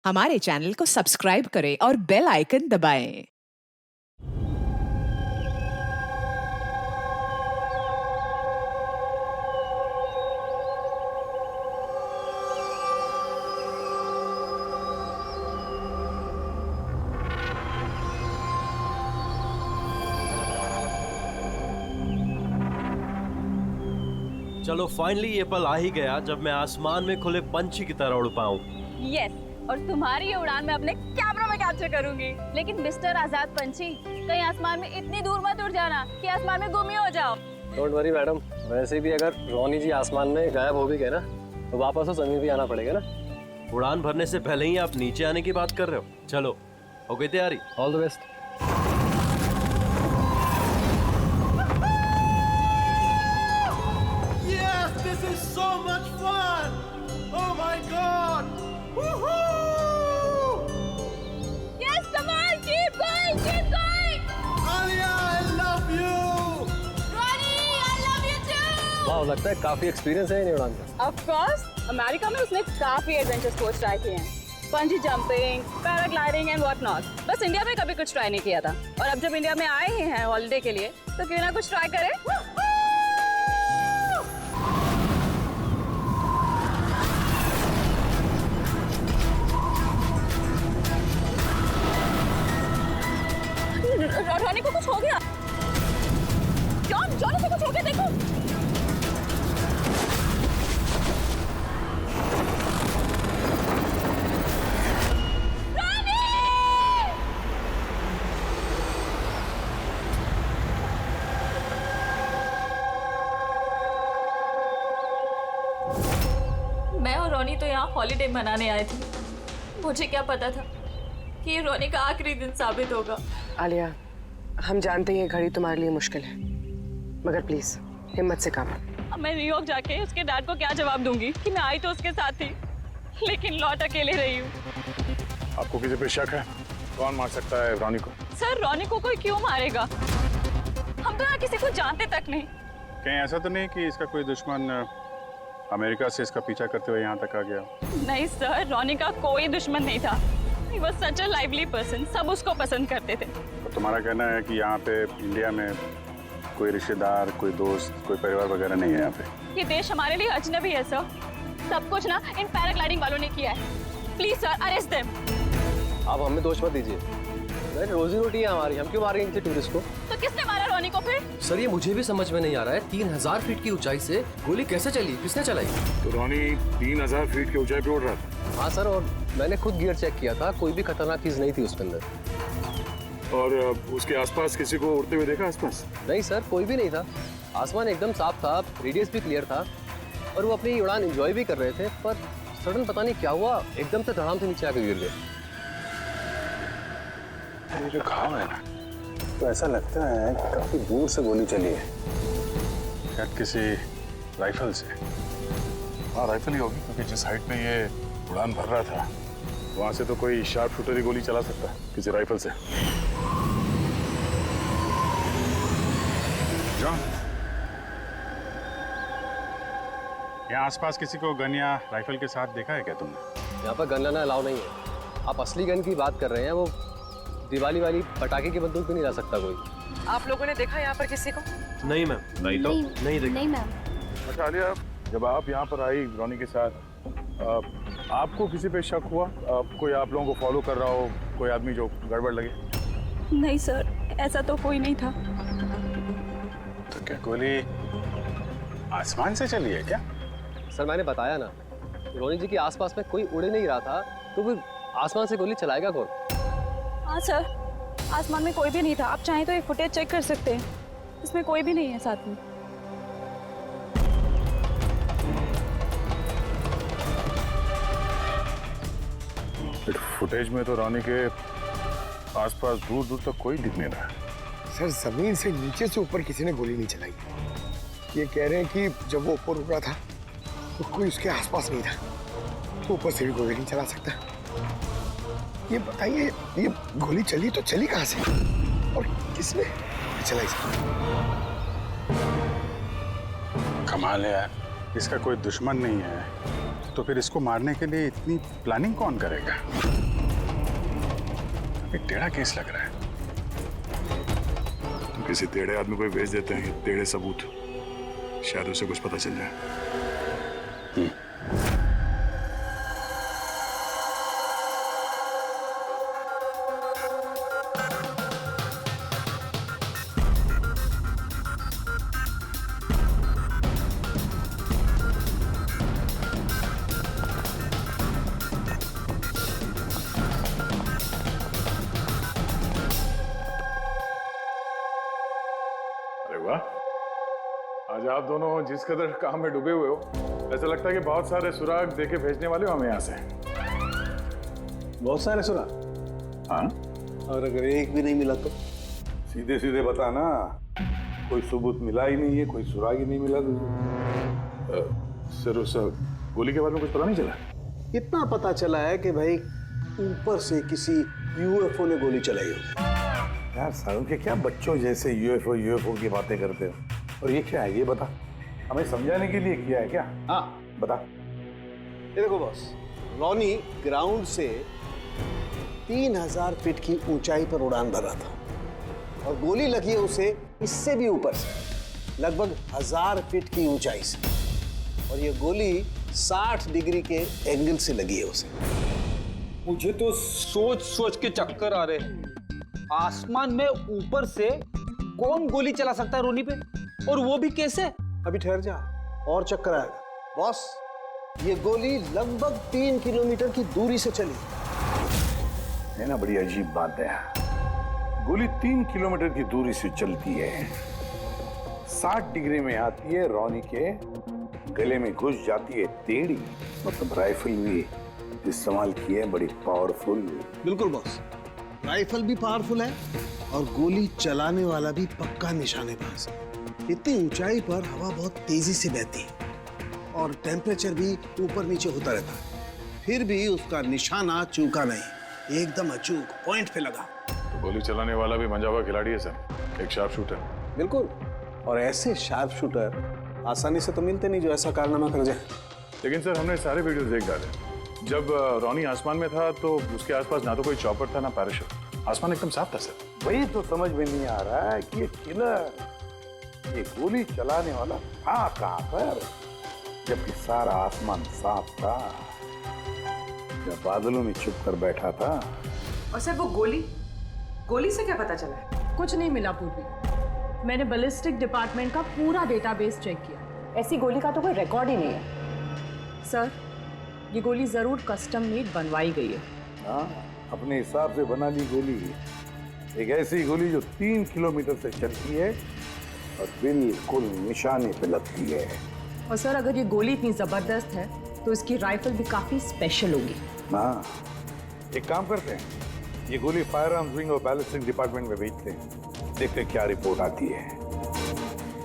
हमारे चैनल को सब्सक्राइब करें और बेल आइकन दबाएं। चलो फाइनली ये पल आ ही गया जब मैं आसमान में खुले पंछी की तरह उड़ पाऊं। यस, और तुम्हारी ये उड़ान मैं अपने कैमरा में कैप्चर करूंगी। लेकिन मिस्टर आजाद पंछी, कहीं आसमान में इतनी दूर मत उड़ जाना कि आसमान में गुम ही हो जाओ। डोंट वरी मैडम, वैसे भी अगर रोनी जी आसमान में गायब हो भी गए ना तो वापस तो जमीन भी आना पड़ेगा ना। उड़ान भरने से पहले ही आप नीचे आने की बात कर रहे हो। चलो, हो गई तैयारी? All the best. Yes, this is so much fun! Oh my God! Woohoo! Yes, come on, keep going, keep going. Alia, I love you! Ronnie, I love you too. वाह, लगता है काफी एक्सपीरियंस है इन उड़ान का। Of course, अमेरिका में उसने काफी एडवेंचर स्पोर्ट्स ट्राई किए हैं। पंजी jumping, paragliding and what not. बस इंडिया में कभी कुछ ट्राई नहीं किया था। और अब जब इंडिया में आए ही हैं हॉलिडे के लिए, तो क्यों ना कुछ ट्राई करें? रोनी को कुछ हो गया। जॉनी को कुछ हो गया, देखो। मैं और रोनी तो यहाँ हॉलिडे मनाने आए थे। मुझे क्या पता था कि ये रोनी का आखिरी दिन साबित होगा। आलिया, हम जानते हैं ये घड़ी तुम्हारे लिए मुश्किल है, मगर प्लीज हिम्मत से काम लो। अब मैं न्यूयॉर्क जाके उसके डैड को क्या जवाब दूंगी कि मैं आई तो उसके साथ थी, लेकिन लौट अकेले रही हूँ। आपको किसी पे शक है? कौन मार सकता है रोनी को? सर, रोनी को कोई क्यों मारेगा? हम तो यहाँ किसी को जानते तक नहीं। कहीं ऐसा तो नहीं कि इसका कोई दुश्मन अमेरिका से इसका पीछा करते हुए यहाँ तक आ गया? नहीं सर, रोनी का कोई दुश्मन नहीं था। He was such a lively person, सब उसको पसंद करते थे। तो तुम्हारा कहना है कि यहाँ पे इंडिया में कोई रिश्तेदार, कोई दोस्त, कोई परिवार वगैरह नहीं है यहाँ पे? ये देश हमारे लिए अजनबी है सर। सब कुछ ना इन पैराग्लाइडिंग वालों ने किया है। Please sir, arrest them. आप हमें दोष मत दीजिए, रोजी रोटी है हमारी, हम क्यों मार रहे हैं इनसे टूरिस्ट को? तो किसने मारा रोनी को फिर? सर, ये मुझे भी समझ में नहीं आ रहा है। 3000 फीट की ऊंचाई से गोली कैसे चली? किसने चलाई? तो रोनी 3000 फीट की ऊंचाई पे उड़ रहा था। हाँ सर, और मैंने खुद गियर चेक किया था, कोई भी खतरनाक चीज नहीं थी उसके अंदर। और उसके आसपास किसी को उड़ते हुए देखा आसपास? नहीं सर, कोई भी नहीं था। आसमान एकदम साफ था, रेडियस भी क्लियर था और वो अपनी उड़ान एंजॉय भी कर रहे थे। पर सडन पता नहीं क्या हुआ, एकदम से धड़ाम से नीचे आकर गिर गए। ये जो घाव है ना, तो ऐसा लगता है कि काफी दूर से गोली चली है, शायद किसी राइफल से। हाँ, राइफल ही होगी, क्योंकि जिस हाइट में ये उड़ान भर रहा था वहां से तो कोई शार्प शूटर ही गोली चला सकता है, किसी राइफल से। जॉन, यहाँ आसपास किसी को गन या राइफल के साथ देखा है क्या तुमने? यहाँ पर गन लाना अलाउ नहीं है। आप असली गन की बात कर रहे हैं, वो दिवाली वाली पटाखे की बंदूक भी नहीं ला सकता कोई। आप लोगों ने देखा यहाँ पर किसी को? नहीं मैम, नहीं तो नहीं देखा। नहीं मैम। अच्छा आलिया, जब आप यहाँ पर आई रोनी के साथ, आपको किसी पे शक हुआ? कोई आप लोगों को फॉलो कर रहा हो, कोई आदमी जो गड़बड़ लगे? नहीं सर, ऐसा तो कोई नहीं था। तो क्या गोली आसमान से चली है क्या? सर, मैंने बताया ना, रोनी जी के आसपास में कोई उड़ नहीं रहा था, तो फिर आसमान से गोली चलाएगा कौन? हाँ सर, आसमान में कोई भी नहीं था। आप चाहें तो एक फुटेज चेक कर सकते हैं, इसमें कोई भी नहीं है साथ में। फुटेज में तो रोनी के आसपास दूर दूर तक कोई दिख नहीं रहा। सर, जमीन से नीचे से ऊपर किसी ने गोली नहीं चलाई। ये कह रहे हैं कि जब वो ऊपर उड़ा था तो कोई उसके आसपास नहीं था, तो ऊपर से भी गोली नहीं चला सकता। ये बताइए, ये गोली चली तो चली कहाँ से और किसने चलाई? कमाल है यार, इसका कोई दुश्मन नहीं है तो फिर इसको मारने के लिए इतनी प्लानिंग कौन करेगा? एक टेढ़ा केस लग रहा है। तो किसी टेढ़े आदमी को भेज देते हैं, टेढ़े सबूत, शायद उसे कुछ पता चल जाए। अरे वाह, आज आप दोनों जिस कदर काम में डूबे हुए हो, ऐसा लगता है कि बहुत सारे सुराग देके भेजने वाले हो हमें यहाँ से। बहुत सारे सुना। हाँ, और अगर एक भी नहीं मिला तो सीधे सीधे बता ना, कोई सबूत मिला ही नहीं है, कोई सुराग ही नहीं मिला तुझे। सर उस गोली के बारे में कुछ पता नहीं चला? इतना पता चला है कि भाई ऊपर से किसी यूएफओ ने गोली चलाई हो। यार सालों के क्या बच्चों जैसे यूएफओ की बातें करते हो। और ये क्या है, ये बता, हमें समझाने के लिए किया है क्या? हाँ बता। ये देखो बॉस, रॉनी ग्राउंड से 3000 फीट की ऊंचाई पर उड़ान भर रहा था और गोली लगी है उसे इससे भी ऊपर से, लगभग 1000 फीट की ऊंचाई से, और ये गोली 60 डिग्री के एंगल से लगी है उसे। मुझे तो सोच सोच के चक्कर आ रहे हैं। आसमान में ऊपर से कौन गोली चला सकता है रोनी पे, और वो भी कैसे? अभी ठहर जा, और चक्कर आएगा। बॉस, ये गोली लगभग 3 किलोमीटर की दूरी से चली है ना, बड़ी अजीब बात है। गोली 3 किलोमीटर की दूरी से चलती है, 60 डिग्री में आती है, रॉनी के गले में घुस जाती है टेढ़ी। मतलब राइफल भी इस्तेमाल की है, बड़ी पावरफुल। बिल्कुल बॉस, राइफल भी पावरफुल है और गोली चलाने वाला भी पक्का निशानेबाज। इतनी ऊंचाई पर हवा बहुत तेजी से बहती है और टेम्परेचर भी ऊपर नीचे होता रहता है, फिर भी उसका निशाना चूका नहीं, एकदम अचूक पॉइंट पे लगा। तो गोली चलाने वाला भी मंजा हुआ खिलाड़ी है सर, एक शार्प शूटर। बिल्कुल, और ऐसे शार्प शूटर आसानी से तो मिलते नहीं जो ऐसा कारनामा कर जाए। लेकिन सर हमने सारे वीडियोस देख डाले। जब रॉनी आसमान में था तो उसके आसपास ना तो कोई चॉपर था ना पैराशूट, आसमान एकदम साफ था सर। वही तो समझ में नहीं आ रहा है कि ये किलर, ये गोली चलाने वाला था कहां पर, जबकि सारा आसमान साफ था, जब बादलों में छुप कर बैठा था। और सर वो गोली से क्या पता चला है? कुछ नहीं मिला पूर्वी। मैंने बैलिस्टिक डिपार्टमेंट का पूरा डेटाबेस चेक किया। ऐसी गोली का तो कोई रिकॉर्ड ही नहीं है। सर, ये गोली जरूर कस्टम मेड बनवाई गई है। हाँ, अपने हिसाब से बना ली गोली। एक ऐसी गोली जो 3 किलोमीटर से चलती है और बिल्कुल निशाने पे लगती है। और सर, अगर ये गोली इतनी जबरदस्त है तो इसकी राइफल भी काफी स्पेशल होगी। हाँ, एक काम करते हैं, ये गोली फायर आर्म्स विंग और बैलिस्टिक डिपार्टमेंट में भेजते हैं, देखते हैं क्या रिपोर्ट आती है।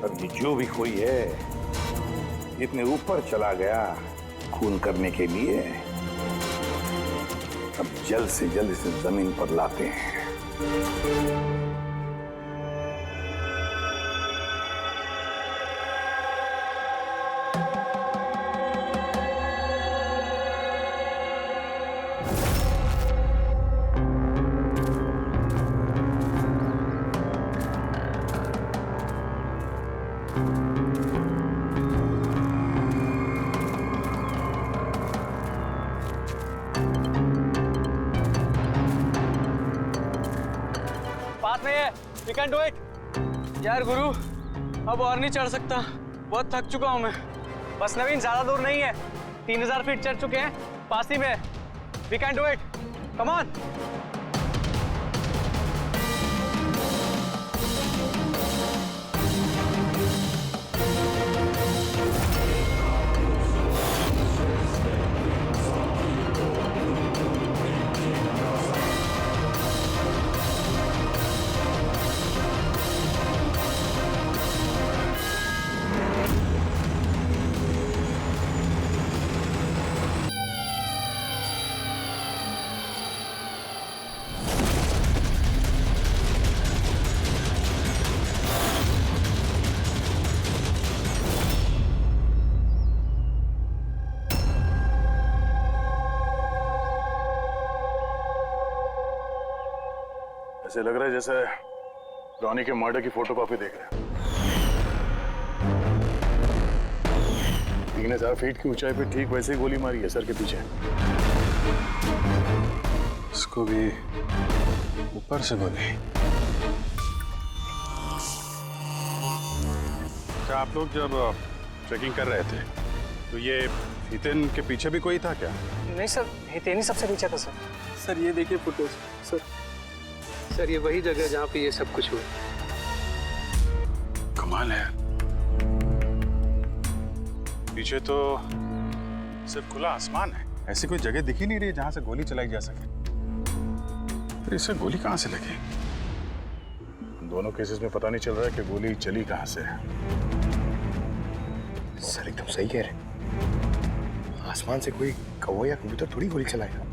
अब ये जो भी कोई है, इतने ऊपर चला गया खून करने के लिए, अब जल्द से जल्द इसे जमीन पर लाते हैं। पास में है, वी कैन डू इट। यार गुरु, अब और नहीं चढ़ सकता, बहुत थक चुका हूं मैं। बस नवीन, ज्यादा दूर नहीं है, 3000 फीट चढ़ चुके हैं, पास ही में। We can do it, come on. ऐसे लग रहा है जैसे रॉनी के मर्डर की फोटोकॉपी देख रहे हैं। 3000 फीट की ऊंचाई पे ठीक वैसे ही गोली मारी है सर के पीछे। इसको भी ऊपर से गोली। क्या आप लोग जब ट्रैकिंग कर रहे थे तो ये हितेन के पीछे भी कोई था क्या? नहीं सर, हितेन ही सबसे पीछे था सर। सर ये देखिए फुटेज। सर ये वही जगह जहाँ पे ये सब कुछ हुआ। कमाल है। पीछे तो सिर्फ खुला आसमान है, ऐसी कोई जगह दिख ही नहीं रही जहां से गोली चलाई जा सके। फिर इसे गोली कहां से लगी? दोनों केसेस में पता नहीं चल रहा है कि गोली चली कहां से है। सर एकदम सही कह रहे। आसमान से कोई कौवा या कबूतर थोड़ी गोली चलाएगा।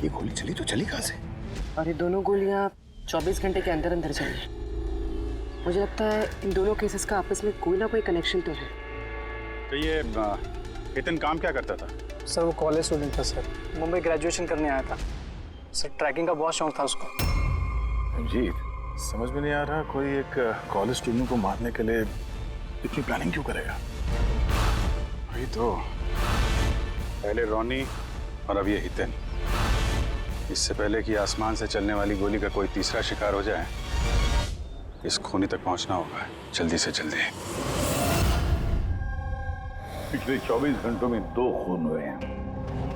ये गोली चली तो चली कहां से? और ये दोनों गोलियां 24 घंटे के अंदर अंदर चली। मुझे लगता है इन दोनों केसेस का आपस में कोई ना कोई कनेक्शन तो है। तो ये हितेन काम क्या करता था? सर वो कॉलेज स्टूडेंट था सर, मुंबई ग्रेजुएशन करने आया था सर। ट्रैकिंग का बहुत शौक था उसको। जी समझ में नहीं आ रहा, कोई एक कॉलेज स्टूडेंट को मारने के लिए इतनी प्लानिंग क्यों करेगा? वही तो, पहले रॉनी और अब ये हितेन। इससे पहले कि आसमान से चलने वाली गोली का कोई तीसरा शिकार हो जाए, इस खूनी तक पहुंचना होगा जल्दी से जल्दी। पिछले 24 घंटों में 2 खून हुए हैं,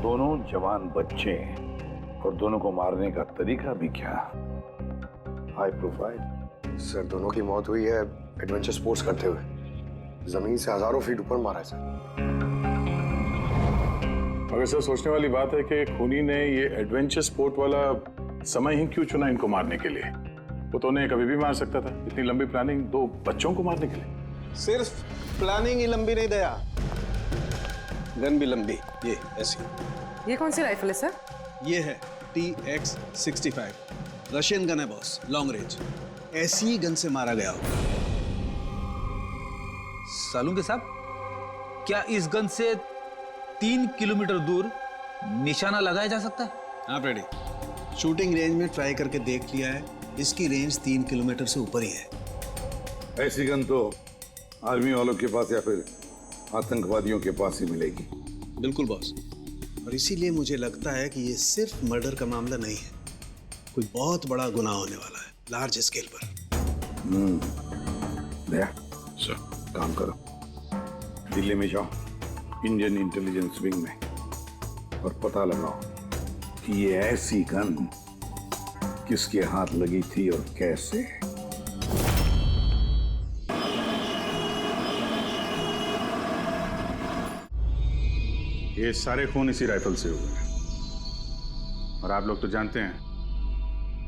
दोनों जवान बच्चे हैं, और दोनों को मारने का तरीका भी क्या हाई प्रोफाइल। सर दोनों की मौत हुई है एडवेंचर स्पोर्ट्स करते हुए। जमीन से हजारों फीट ऊपर मारा है सर। मगर सर सोचने वाली बात है कि खूनी ने ये एडवेंचर स्पोर्ट वाला समय ही क्यों चुना इनको मारने के लिए? वो तो उन्हें कभी भी मार सकता था। इतनी लंबी प्लानिंग 2 बच्चों को मारने के लिए। सिर्फ प्लानिंग ही लंबी नहीं दया, गन भी लंबी। ये ऐसी। ये कौन सी राइफल है सर? ये है TX-65, रशियन गन है बॉस, लॉन्ग रेंज। ऐसी ही गन से मारा गया होगा। सालुंके साहब, क्या इस गन से 3 किलोमीटर दूर निशाना लगाया जा सकता है? हाँ फ्रेडी, शूटिंग रेंज में ट्राई करके देख लिया है, इसकी रेंज 3 किलोमीटर से ऊपर ही है। ऐसी गन तो आर्मी वालों के पास या फिर आतंकवादियों के पास ही मिलेगी। बिल्कुल बॉस, और इसीलिए मुझे लगता है कि ये सिर्फ मर्डर का मामला नहीं है, कोई बहुत बड़ा गुनाह होने वाला है, लार्ज स्केल पर। दया सर, काम करो, दिल्ली में जाओ इंडियन इंटेलिजेंस विंग में और पता लगाओ कि ये ऐसी गन किसके हाथ लगी थी और कैसे। ये सारे खून इसी राइफल से हुए हैं, और आप लोग तो जानते हैं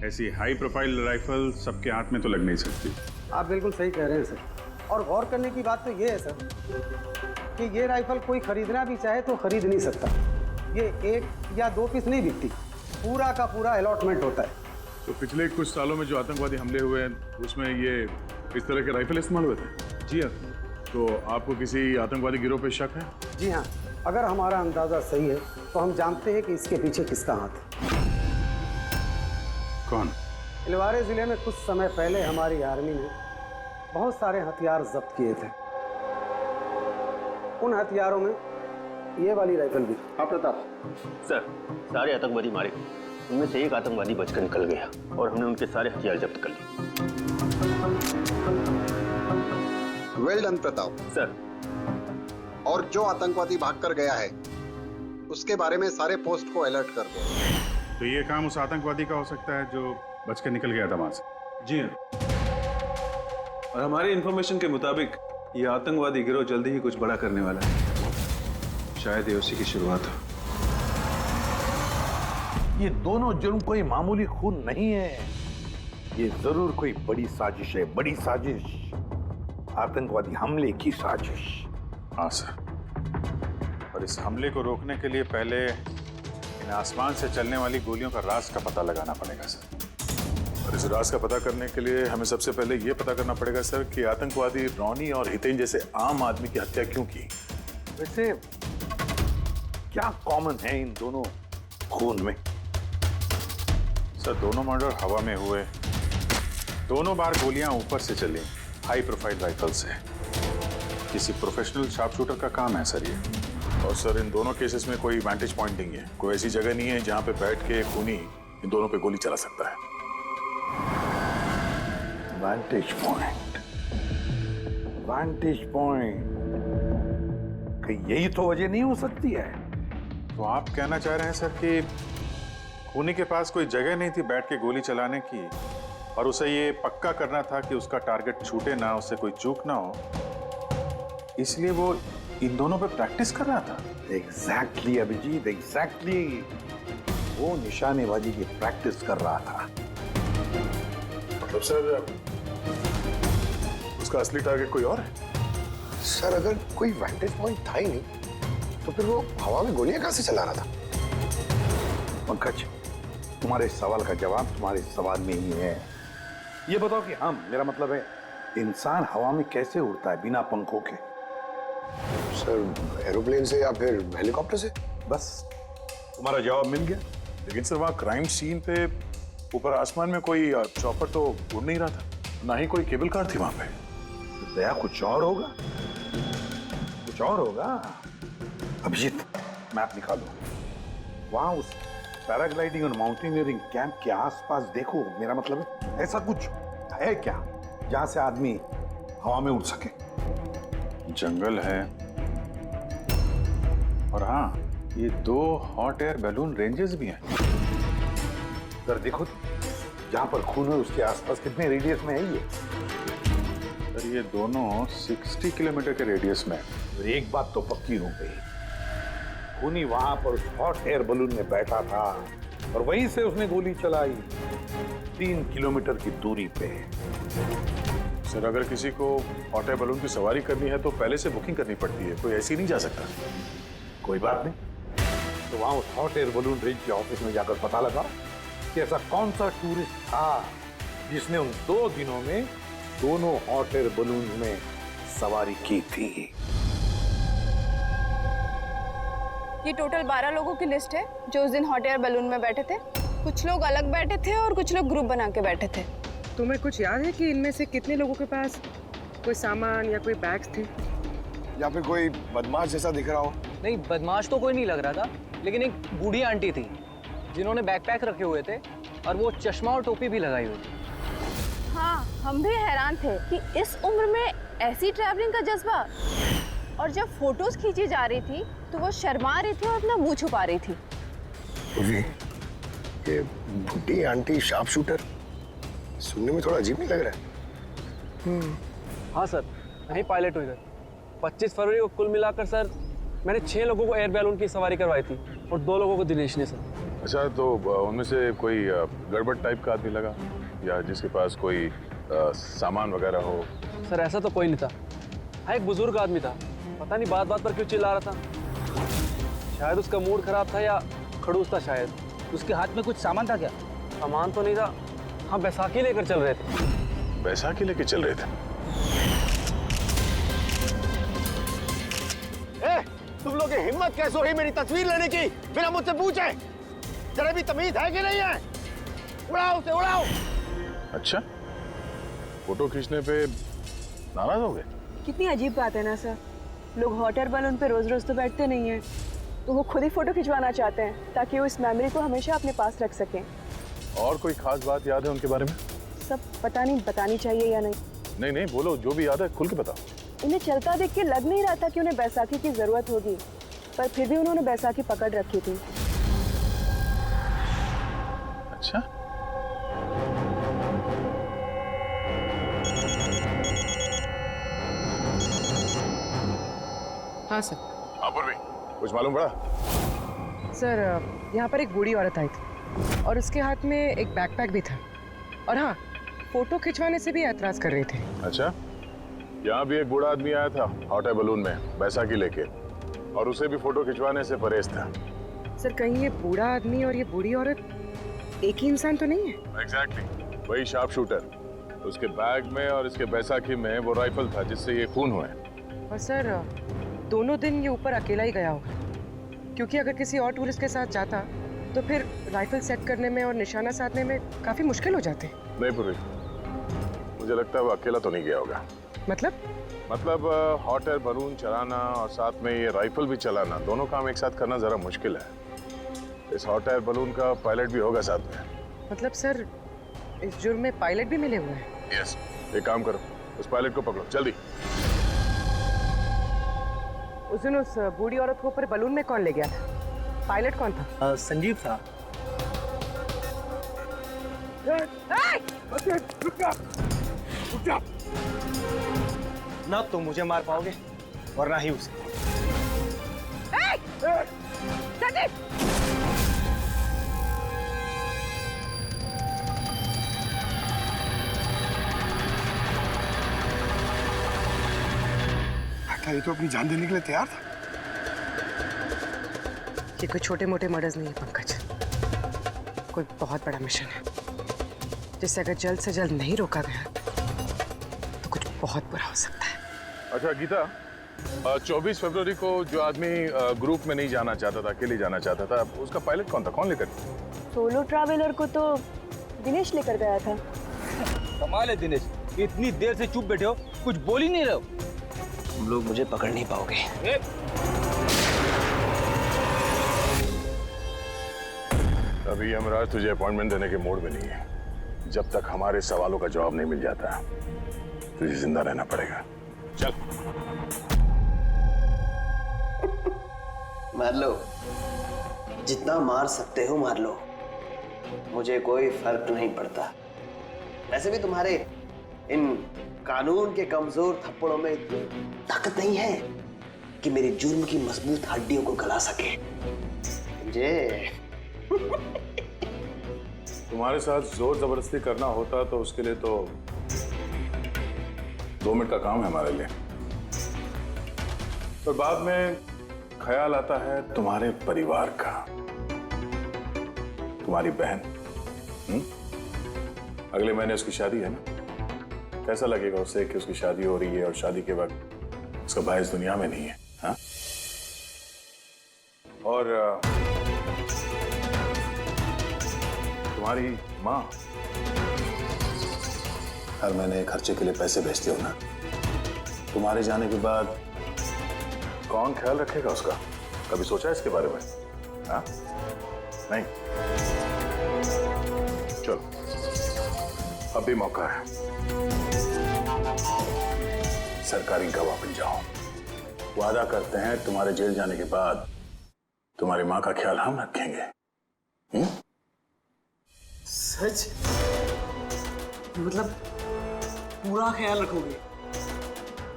ऐसी हाई प्रोफाइल राइफल सबके हाथ में तो लग नहीं सकती। आप बिल्कुल सही कह रहे हैं सर। और गौर करने की बात तो ये है सर कि ये राइफल कोई खरीदना भी चाहे तो खरीद नहीं सकता। ये 1 या 2 पीस नहीं बिकती, पूरा का पूरा अलॉटमेंट होता है। तो पिछले कुछ सालों में जो आतंकवादी हमले हुए हैं उसमें ये इस तरह के राइफल इस्तेमाल हुए थे? जी हाँ। तो आपको किसी आतंकवादी गिरोह पे शक है? जी हाँ, अगर हमारा अंदाजा सही है तो हम जानते हैं कि इसके पीछे किसका हाथ है। कौन? इलवारे जिले में कुछ समय पहले हमारी आर्मी ने बहुत सारे हथियार जब्त किए थे। उन हथियारों में ये वाली राइफल भी। हाँ प्रताप सर, सारे आतंकवादी मारे गए, उनमें से एक आतंकवादी बचकर निकल गया और हमने उनके सारे हथियार जब्त कर लिए। Well done Pratap sir. और जो आतंकवादी भागकर गया है उसके बारे में सारे पोस्ट को अलर्ट कर दो। तो ये काम उस आतंकवादी का हो सकता है जो बचकर निकल गया था वहां से? जी हाँ, और हमारी इंफॉर्मेशन के मुताबिक ये आतंकवादी गिरोह जल्दी ही कुछ बड़ा करने वाला है। शायद ये उसी की शुरुआत हो। ये दोनों जुर्म कोई मामूली खून नहीं है, ये जरूर कोई बड़ी साजिश है, बड़ी साजिश, आतंकवादी हमले की साजिश। हाँ सर, और इस हमले को रोकने के लिए पहले इन आसमान से चलने वाली गोलियों का राज का पता लगाना पड़ेगा सर। और इस राज का पता करने के लिए हमें सबसे पहले ये पता करना पड़ेगा सर कि आतंकवादी रॉनी और हितेन जैसे आम आदमी की हत्या क्यों की। वैसे क्या कॉमन है इन दोनों खून में? सर दोनों मर्डर हवा में हुए, दोनों बार गोलियां ऊपर से चली, हाई प्रोफाइल राइफल से। किसी प्रोफेशनल शार्प शूटर का काम है सर ये। और सर इन दोनों केसेस में कोई वैंटेज पॉइंट नहीं है, कोई ऐसी जगह नहीं है जहां पे बैठ के खूनी इन दोनों पे गोली चला सकता है। वैंटेज पॉइंट, वैंटेज पॉइंट, कहीं यही तो वजह नहीं हो सकती है? तो आप कहना चाह रहे हैं सर कि खूनी के पास कोई जगह नहीं थी बैठ के गोली चलाने की, और उसे ये पक्का करना था कि उसका टारगेट छूटे ना, उससे कोई चूक ना हो, इसलिए वो इन दोनों पे प्रैक्टिस कर रहा था। Exactly Abhijit, exactly. वो निशानेबाजी की प्रैक्टिस कर रहा था। मतलब सर उसका असली टारगेट कोई और है? सर अगर कोई वैंटेज पॉइंट था ही नहीं तो फिर वो हवा में गोलियां कहां से चला रहा था? पंकज, तुम्हारे सवाल का जवाब तुम्हारे सवाल में ही है। ये बताओ कि मेरा मतलब है, इंसान हवा में कैसे उड़ता है बिना पंखों के? सर एरोप्लेन से या फिर हेलीकॉप्टर से। बस तुम्हारा जवाब मिल गया। लेकिन सर वहाँ क्राइम सीन पे ऊपर आसमान में कोई चॉपर तो उड़ नहीं रहा था, ना ही कोई केबल कार थी वहां पे। तो दया कुछ और होगा, कुछ और होगा। अभिजीत, मैप निकालो। वहां उस पैराग्लाइडिंग और माउंटेनियरिंग कैंप के आसपास देखो। मेरा मतलब है ऐसा कुछ है क्या जहां से आदमी हवा में उड़ सके? जंगल है, और हाँ, ये 2 हॉट एयर बैलून रेंजेस भी हैं। सर देखो तो, जहां पर खून है उसके आसपास कितने रेडियस में है ये? सर ये दोनों 60 किलोमीटर के रेडियस में। तो एक बात तो पक्की हो गई, खूनी वहां पर उस हॉट एयर बलून में बैठा था और वहीं से उसने गोली चलाई 3 किलोमीटर की दूरी पे। सर अगर किसी को हॉट एयर बैलून की सवारी करनी है तो पहले से बुकिंग करनी पड़ती है, कोई ऐसी नहीं जा सकता। कोई बात नहीं, तो वहां उस हॉट एयर बलून रेंज के ऑफिस में जाकर पता लगा कि ऐसा कौन सा टूरिस्ट था जिसने उन 2 दिनों में दोनों हॉट एयर बलून में सवारी की थी। ये टोटल 12 लोगों की लिस्ट है जो उस दिन हॉट एयर बैलून में बैठे थे। कुछ लोग अलग बैठे थे और कुछ लोग ग्रुप बना के बैठे थे। तुम्हें कुछ याद है कि इनमें से कितने लोगों के पास कोई सामान या कोई बैग्स थे? या फिर कोई बदमाश जैसा दिख रहा हो? नहीं, बदमाश तो कोई नहीं लग रहा था, लेकिन एक बूढ़ी आंटी थी जिन्होंने बैकपैक रखे हुए थे और वो चश्मा और टोपी भी लगाई हुई थी। हाँ, हम भी हैरान थे कि इस उम्र में ऐसी ट्रैवलिंग का जज्बा। और जब फोटोज खींची जा रही थी तो वो शर्मा रही थी और अपना मुंह छुपा रही थी। ये बुढ़ी आंटी शार्प शूटर, सुनने में थोड़ा अजीब नहीं लग रहा है? हाँ सर, मैं ही पायलट हूँ इधर। 25 फरवरी को कुल मिलाकर सर मैंने 6 लोगों को एयर बैलून की सवारी करवाई थी और 2 लोगों को दिनेश ने सर। अच्छा, तो उनमें से कोई गड़बड़ टाइप का आदमी लगा या जिसके पास कोई सामान वगैरह हो? सर ऐसा तो कोई नहीं था। हाँ, एक बुजुर्ग आदमी था, पता नहीं बात बात पर क्यों चिल्ला रहा था। शायद उसका मूड खराब था या खड़ूस था शायद। उसके हाथ में कुछ सामान था क्या? सामान तो नहीं था। हाँ, बैसाखी लेकर चल रहे थे। बैसाखी लेकर चल रहे थे? तुम लोग की हिम्मत कैसे हुई मेरी तस्वीर लेने की बिना मुझसे पूछे? जरा भी तमीज है कि नहीं है? उड़ाओ उसे, उड़ाओ। अच्छा, फोटो खींचने पे नाराज हो गए? कितनी अजीब बात है ना सर। लोग हॉट एयर बैलून पे रोज रोज तो बैठते नहीं हैं, तो वो खुद ही फोटो खिंचवाना चाहते हैं ताकि वो इस मेमोरी को हमेशा अपने पास रख सकें। और कोई खास बात याद है उनके बारे में? सब पता नहीं बतानी चाहिए या नहीं। नहीं नहीं, बोलो, जो भी याद है खुल के बताओ। उन्हें चलता देख के लग नहीं रहा था कि उन्हें बैसाखी की जरूरत होगी, पर फिर भी उन्होंने बैसाखी पकड़ रखी थी। अच्छा, हाँ सर। हाँ पूर्वी, कुछ मालूम पड़ा? सर यहाँ पर एक बूढ़ी औरत आई थी और उसके हाथ में एक बैकपैक भी था, और हाँ, फोटो खिंचवाने से भी ऐतराज कर रही थी। अच्छा, यहाँ भी एक बूढ़ा आदमी आया था हॉट एयर बलून में बैसाखी लेके, और उसे भी फोटो खिंचवाने से परहेज था। सर कहीं ये बूढ़ा आदमी और ये बूढ़ी औरत एक ही इंसान तो नहीं है? एग्जैक्टली, वही शार्प शूटर। उसके बैग में और इसके बैसाखी में वो राइफल था जिससे ये खून हुए। और सर दोनों दिन ये ऊपर अकेला ही गया होगा, क्योंकि अगर किसी और टूरिस्ट के साथ जाता तो फिर राइफल सेट करने में और निशाना साधने में काफी मुश्किल हो जाते। नहीं पूरी, मुझे लगता है वो अकेला तो नहीं गया होगा। मतलब हॉट एयर बलून चलाना और साथ में ये राइफल भी चलाना, दोनों काम एक साथ करना जरा मुश्किल है। इस हॉट एयर बलून का पायलट भी होगा साथ में। मतलब सर, इस जुर्म में पायलट भी मिले हुए हैं? यस। एक काम करो, उस पायलट को पकड़ो जल्दी। उस दिन उस बूढ़ी औरत को ऊपर बलून में कौन ले गया था? पायलट कौन था? संजीव था। ना तुम मुझे मार पाओगे और ना ही उसे। ये तो अपनी जान देने के लिए तैयार था। ये कोई छोटे मोटे मर्डर्स नहीं है पंकज, कोई बहुत बड़ा मिशन है जिसे अगर जल्द से जल्द नहीं रोका गया तो कुछ बहुत बुरा हो सकता है। अच्छा गीता, 24 फरवरी को जो आदमी ग्रुप में नहीं जाना चाहता था, अकेले जाना चाहता था, उसका पायलट कौन था? कौन लेकर? सोलो ट्रैवलर को तो दिनेश लेकर गया था। कमाल है दिनेश, इतनी देर से चुप बैठे हो, कुछ बोल ही नहीं रहे हो। तुम लोग मुझे पकड़ नहीं पाओगे। अभी यमराज तुझे अपॉइंटमेंट देने के मूड में नहीं है। जब तक हमारे सवालों का जवाब नहीं मिल जाता तुझे जिंदा रहना पड़ेगा। चल। मार लो, जितना मार सकते हो मार लो, मुझे कोई फर्क नहीं पड़ता। वैसे भी तुम्हारे इन कानून के कमजोर थप्पड़ों में इतनी ताकत नहीं है कि मेरे जुर्म की मजबूत हड्डियों को गला सके। समझे? तुम्हारे साथ जोर जबरदस्ती करना होता तो उसके लिए तो 2 मिनट का काम है हमारे लिए, पर बाद में ख्याल आता है तुम्हारे परिवार का, तुम्हारी बहन। अगले महीने उसकी शादी है ना? कैसा लगेगा उसे कि उसकी शादी हो रही है और शादी के वक्त उसका भाई इस दुनिया में नहीं है? हाँ? और तुम्हारी माँ हर महीने खर्चे के लिए पैसे भेजती हो ना, तुम्हारे जाने के बाद कौन ख्याल रखेगा उसका? कभी सोचा है इसके बारे में? हाँ? नहीं? चलो, अब भी मौका है, सरकारी गवाह बन जाओ। वादा करते हैं तुम्हारे जेल जाने के बाद तुम्हारी माँ का ख्याल हम रखेंगे। सच? मतलब पूरा ख्याल रखोगे?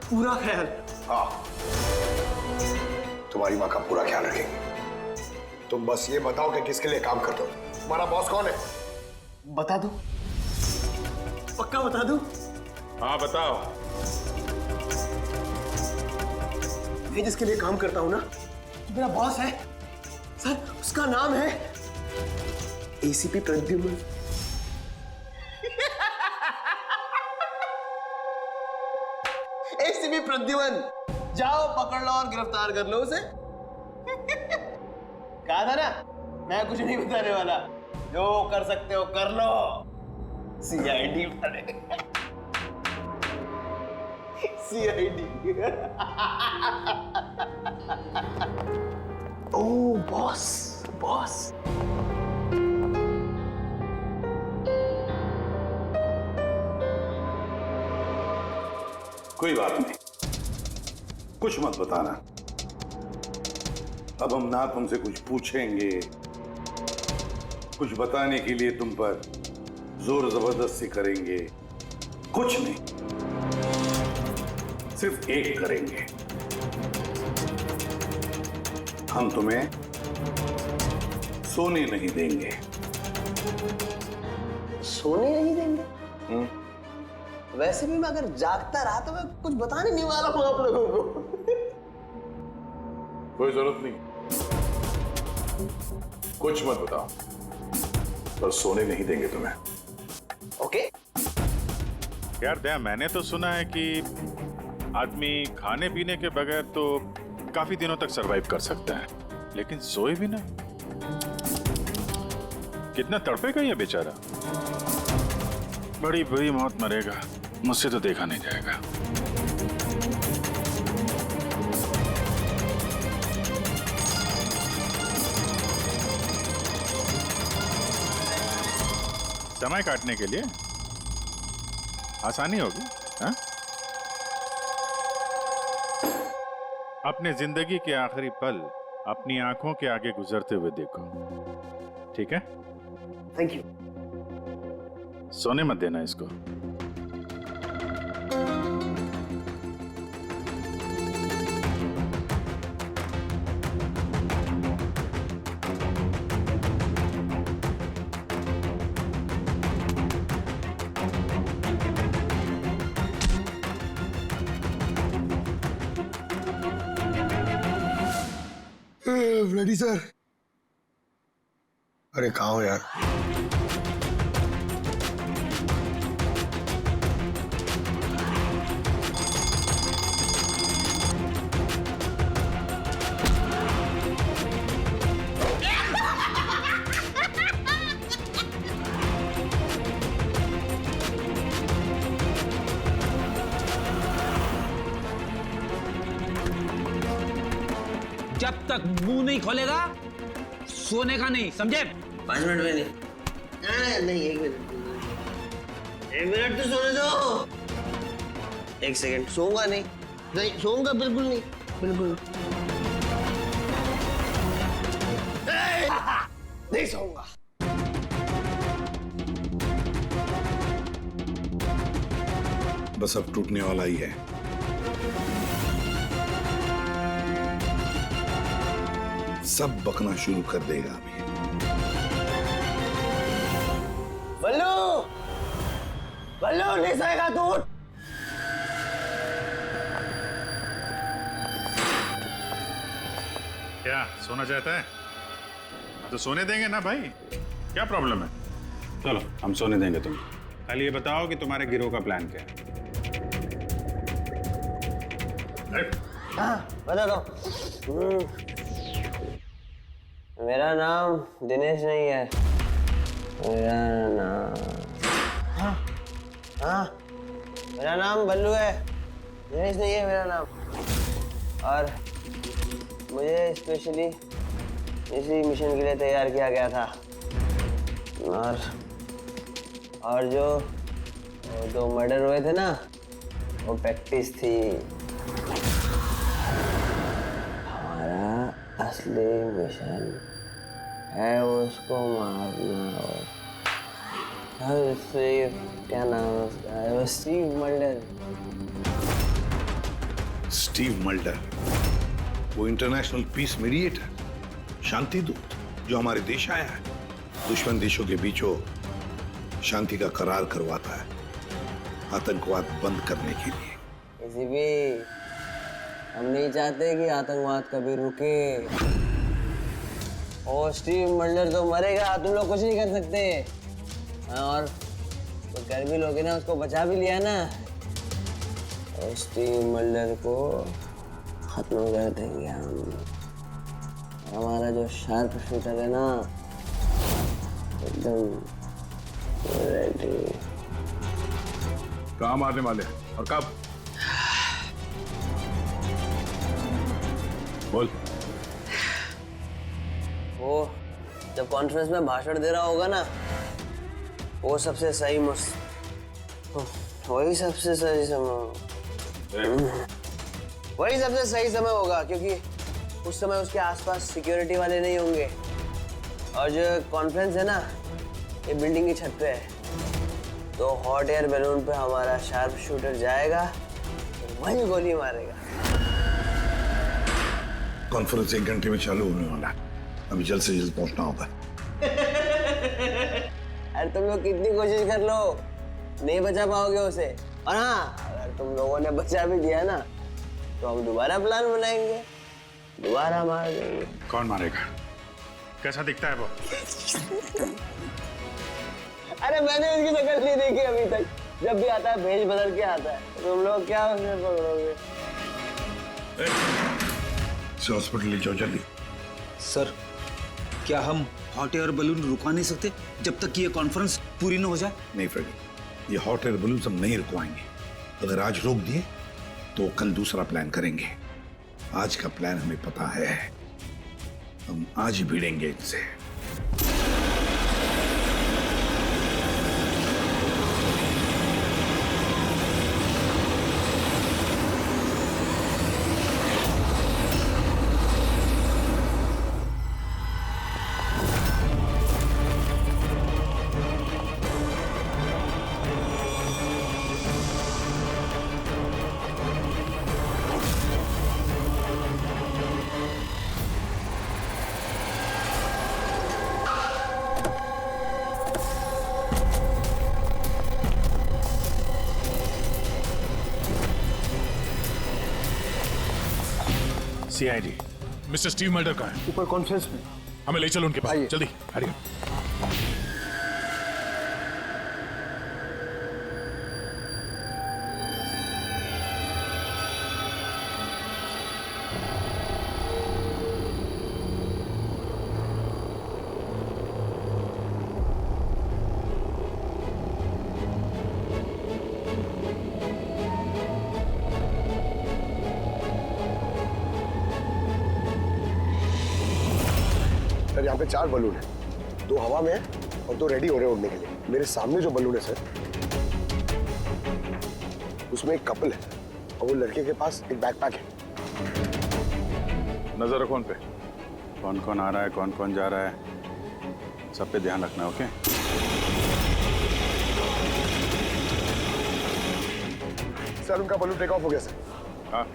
पूरा ख्याल? हाँ, तुम्हारी माँ का पूरा ख्याल रखेंगे। तुम बस ये बताओ कि किसके लिए काम करते हो? तुम्हारा बॉस कौन है? बता दो, पक्का बता दो? हाँ बताओ। मैं जिसके लिए काम करता हूं ना, मेरा बॉस है सर, उसका नाम है एसीपी प्रद्युम्न। एसीपी प्रद्युम्न, जाओ पकड़ लो और गिरफ्तार कर लो उसे। कहा था ना, मैं कुछ नहीं बताने वाला, जो कर सकते हो कर लो। सीआईडी वाले, सीआईडी। ओ बॉस, बॉस। कोई बात नहीं, कुछ मत बताना। अब हम ना तुमसे कुछ पूछेंगे, कुछ बताने के लिए तुम पर जोर जबरदस्ती करेंगे, कुछ नहीं, सिर्फ एक करेंगे, हम तुम्हें सोने नहीं देंगे। सोने नहीं देंगे? वैसे भी मैं अगर जागता रहा तो मैं कुछ बताने नहीं वाला हूं आप लोगों को। कोई जरूरत नहीं, कुछ मत बताओ, पर सोने नहीं देंगे तुम्हें। ओके? यार दया, मैंने तो सुना है कि आदमी खाने पीने के बगैर तो काफी दिनों तक सरवाइव कर सकता है, लेकिन सोए भी ना। कितना तड़पेगा ये बेचारा, बड़ी बुरी मौत मरेगा। मुझसे तो देखा नहीं जाएगा। समय काटने के लिए आसानी होगी, हाँ? अपने जिंदगी के आखिरी पल अपनी आंखों के आगे गुजरते हुए देखो, ठीक है? Thank you. सोने मत देना इसको। Ready sir. अरे कहाँ हो यार? जब तक मुंह नहीं खोलेगा सोने का नहीं, समझे? 5 मिनट में नहीं। नहीं 1 मिनट। 1 मिनट तो सोने दो। 1 सेकंड। सोऊंगा नहीं, नहीं सोऊंगा बिल्कुल नहीं, बिल्कुल नहीं सोऊंगा। बस अब टूटने वाला ही है। सब बकना शुरू कर देगा अभी। बल्लू, बल्लू नहीं सोएगा तू। क्या सोना चाहता है? तो सोने देंगे ना भाई, क्या प्रॉब्लम है? चलो हम सोने देंगे तुम्हें। खाली ये बताओ कि तुम्हारे गिरोह का प्लान क्या है? हाँ बता दो। मेरा नाम दिनेश नहीं है, मेरा नाम हाँ मेरा नाम बल्लू है, दिनेश नहीं है मेरा नाम। और मुझे स्पेशली इसी मिशन के लिए तैयार किया गया था। और जो 2 मर्डर हुए थे ना, वो प्रैक्टिस थी। हमारा असली मिशन है उसको मारना। और स्टीव, क्या नाम है उसका? वो स्टीव मल्डर। स्टीव मल्डर, वो इंटरनेशनल पीस मीडिएटर, शांति दूत जो हमारे देश आया है, दुश्मन देशों के बीचों शांति का करार करवाता है, आतंकवाद बंद करने के लिए। किसी भी हम नहीं चाहते कि आतंकवाद कभी रुके। और स्टीव मल्डर तो मरेगा, तुम लोग कुछ नहीं कर सकते। और तो कर भी लोगे ना, उसको बचा भी लिया ना, और स्टीव मल्डर को खत्म कर देंगे हम। हमारा जो शार्प शूटर है ना, एकदम रेडी। कहाँ मारने वाले और कब? बोल। वो जब कॉन्फ्रेंस में भाषण दे रहा होगा ना, वो सबसे सही वही सबसे सही समय, वही सबसे सही समय होगा, क्योंकि उस समय उसके आसपास सिक्योरिटी वाले नहीं होंगे। और जो कॉन्फ्रेंस है ना, ये बिल्डिंग की छत पे है, तो हॉट एयर बैलून पे हमारा शार्प शूटर जाएगा, तो वही गोली मारेगा। कॉन्फ्रेंस 1 घंटे में चालू होने वाला है, अभी जल्द से जल्द पहुंचना होगा। अरे तुम लोग कितनी कोशिश कर लो, नहीं बचा पाओगे उसे। और हाँ, अगर तुम लोगों ने बचा भी दिया ना, तो हम दोबारा प्लान बनाएंगे, दोबारा मार देंगे। कौन मारेगा? कैसा दिखता है वो? अरे मैंने उसकी शक्ल नहीं देखी अभी तक, जब भी आता है भेष बदल के आता है। तुम लोग क्या उसमें पकड़ोगे? हॉस्पिटल ले जाओ जल्दी। सर, क्या हम हॉट एयर बलून रुकवा नहीं सकते जब तक कि ये कॉन्फ्रेंस पूरी न हो जाए? नहीं फ्रेडी, ये हॉट एयर बलून हम नहीं रुकवाएंगे। अगर आज रोक दिए तो कल दूसरा प्लान करेंगे। आज का प्लान हमें पता है, हम आज ही भिड़ेंगे इनसे। सीआईडी मिस्टर स्टीव मल्डर कहाँ है? ऊपर कॉन्फ्रेंस में। हमें ले चलो उनके पास, जल्दी हरिया। सर यहाँ पे 4 बलून है, 2 हवा में है और 2 रेडी हो रहे हैं उड़ने के लिए। मेरे सामने जो बलून है सर, उसमें एक कपल है और वो लड़के के पास एक बैकपैक है। नजर रखो उन पे, कौन कौन आ रहा है, कौन कौन जा रहा है, सब पे ध्यान रखना। ओके सर उनका बलून टेक ऑफ हो गया सर। हाँ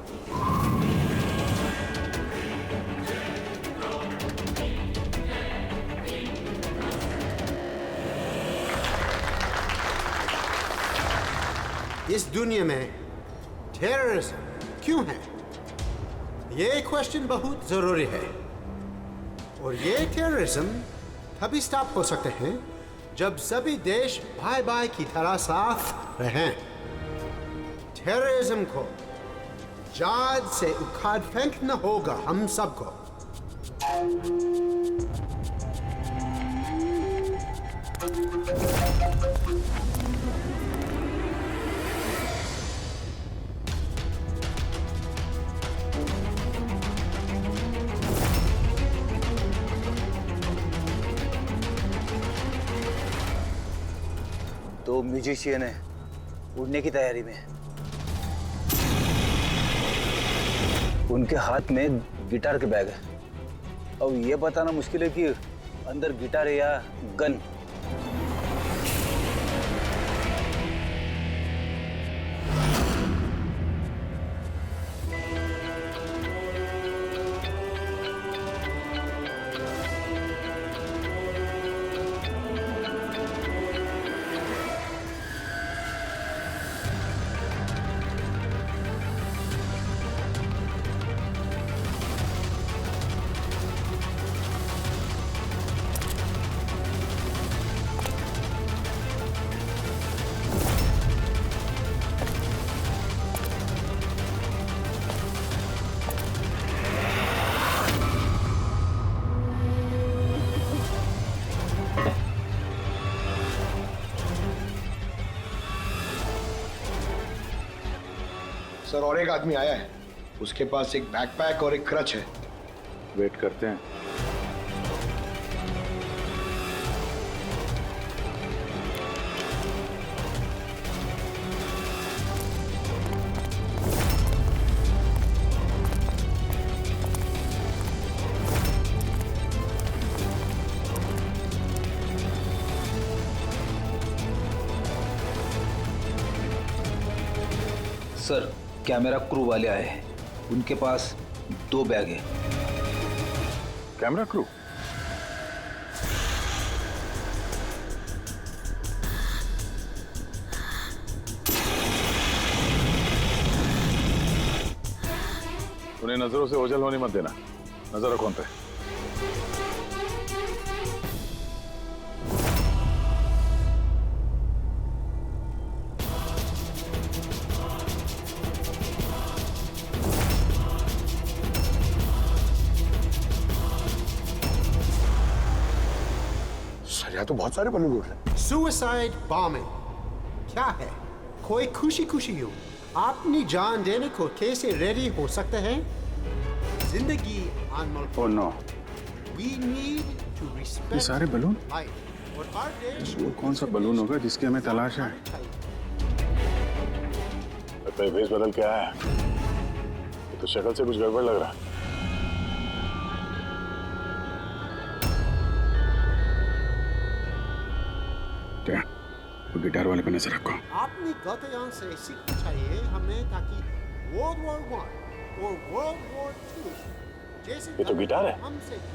इस दुनिया में टेररिज्म क्यों है, ये क्वेश्चन बहुत जरूरी है। और ये टेररिज्म तभी स्टॉप हो सकते हैं जब सभी देश भाई भाई की तरह साथ रहें। टेररिज्म को जड़ से उखाड़ फेंकना होगा हम सबको। तो म्यूजिशियन है, उड़ने की तैयारी में है। उनके हाथ में गिटार के बैग है। अब ये बताना मुश्किल है कि अंदर गिटार है या गन। सर और एक आदमी आया है, उसके पास एक बैकपैक और एक क्रच है। वेट करते हैं। सर कैमरा क्रू वाले आए हैं, उनके पास 2 बैग है। Camera crew? उन्हें नजरों से ओझल होने मत देना, नजर रखो उन पे। यहाँ तो बहुत सारे बलून उड़ रहे हैं। सुसाइड बॉम्बिंग क्या है? कोई खुशी खुशी हो अपनी जान देने को कैसे रेडी हो सकते हैं? जिंदगी अनमोल। Oh no, We need to respect ये सारे बलून? life और हर देश वो कौन सा बलून होगा जिसकी हमें तलाश है? लगता है भेष बदल के आया है। ये तो शक्ल से कुछ गड़बड़ लग रहा है। क्या? वो गिटार वाले पे नजर रखो। अपनी गलतियों से सीखना चाहिए हमें, ताकि World War I और World War II जैसे ये तो गिटार है।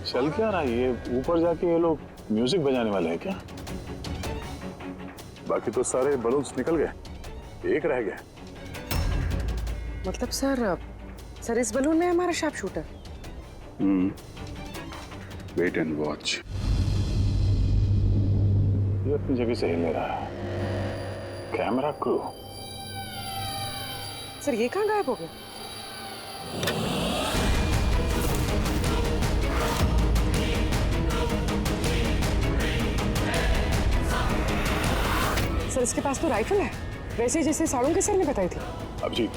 चल क्या रहा है ये? ऊपर जाके ये लोग म्यूजिक बजाने वाले हैं क्या? बाकी तो सारे बलून्स निकल गए, एक रह गया। मतलब सर इस बलून में हमारा sharp shooter. Wait and watch. ये अपनी जगह से हिल रहा है। Camera crew. सर ये कहाँ गायब हो गए? सर इसके पास तो राइफल है, वैसे जैसे साड़ू के सर ने बताई थी। Abhijit,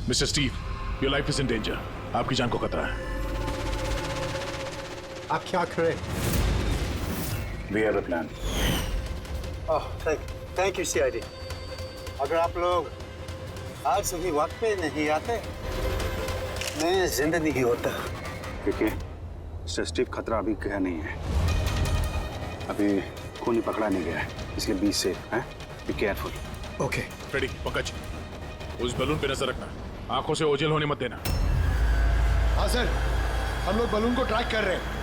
mister Steve, your life is in danger. आपकी जान को खतरा है। आप क्या करें? We have a plan. Thank you CID। अगर आप लोग आज सुबह वक्त पे नहीं आते, मैं जिंदा नहीं होता। देखिए, मिस्टर स्टीव, खतरा अभी गया नहीं है। अभी खूनी पकड़ा नहीं गया है, इसलिए बीच से हैं? Be careful. Okay. Freddy, Pankaj, उस बलून पे नजर रखना, आंखों से ओझल होने मत देना। हाँ सर, हम लोग बलून को ट्रैक कर रहे हैं।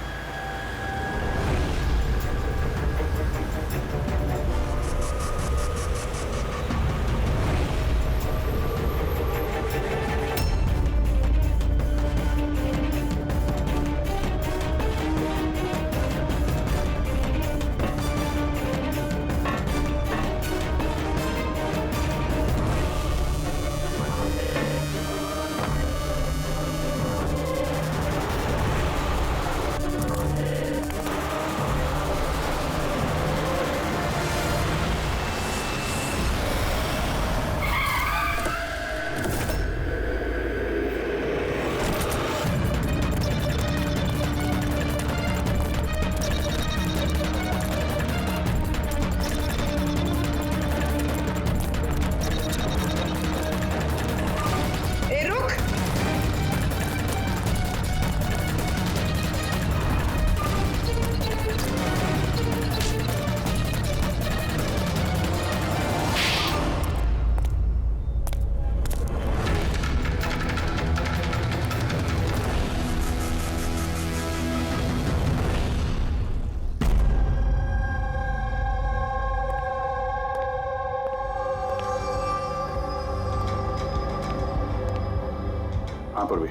यहाँ पर भी।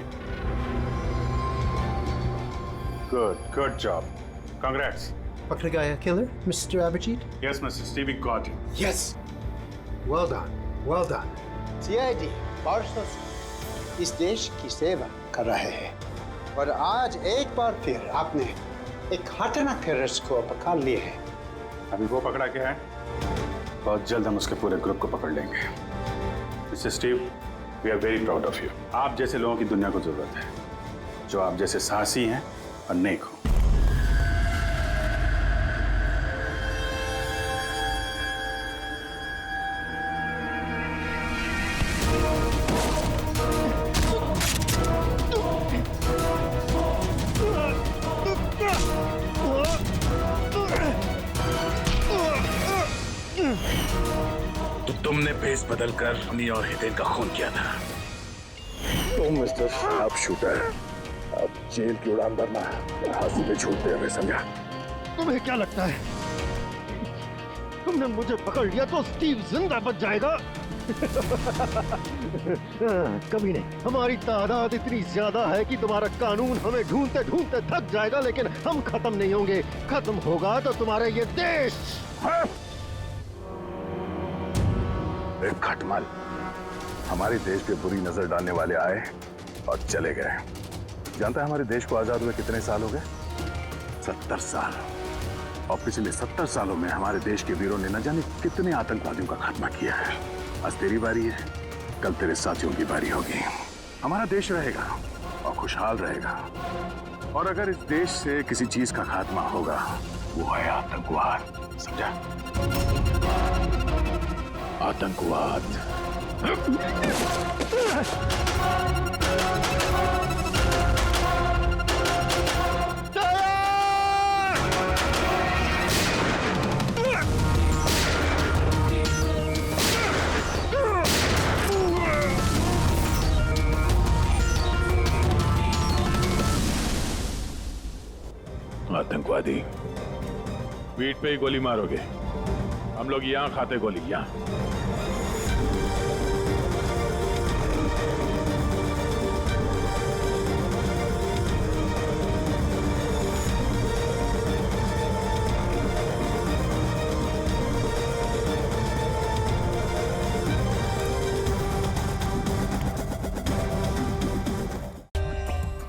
Good job, congrats. पकड़ गया killer, Mr. Abhijit? Yes, Mr. Steve, we got him. Yes. Well done. Well done. CID बरसों से इस देश की सेवा कर रहे हैं और आज एक बार फिर आपने एक खतरनाक टेररिस्ट को पकड़ लिए हैं। अभी वो पकड़ा क्या है? बहुत जल्द हम उसके पूरे ग्रुप को पकड़ लेंगे। Mister Steve, we are very proud of you. आप जैसे लोगों की दुनिया को जरूरत है, जो आप जैसे साहसी हैं और नेक हो। तो तुमने भेस बदलकर हनी और हितेन का खून किया था। तुम मिस्टर शार्प शूटर, अब जेल की उड़ान भरना फांसी पे छूटते हुए समझा। तुम्हें क्या लगता है तुमने मुझे पकड़ लिया तो स्टीव जिंदा बच जाएगा? कभी नहीं। हमारी तादाद इतनी ज्यादा है कि तुम्हारा कानून हमें ढूंढते ढूंढते थक जाएगा, लेकिन हम खत्म नहीं होंगे। खत्म होगा तो तुम्हारा ये देश। एक खटमल हमारे देश पे बुरी नजर डालने वाले आए और चले गए। जानता है हमारे देश को आजाद हुए कितने साल हो गए? 70 साल। और पिछले 70 सालों में हमारे देश के वीरों ने न जाने कितने आतंकवादियों का खात्मा किया है। आज तेरी बारी है, कल तेरे साथियों की बारी होगी। हमारा देश रहेगा और खुशहाल रहेगा। और अगर इस देश से किसी चीज का खात्मा होगा, वो है आतंकवाद। समझा? आतंकवाद। आतंकवादी पीठ पे ही गोली मारोगे? हम लोग यहाँ खाते गोली, यहाँ।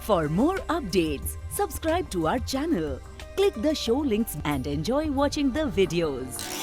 For more updates, subscribe to our channel, click the show links and enjoy watching the videos.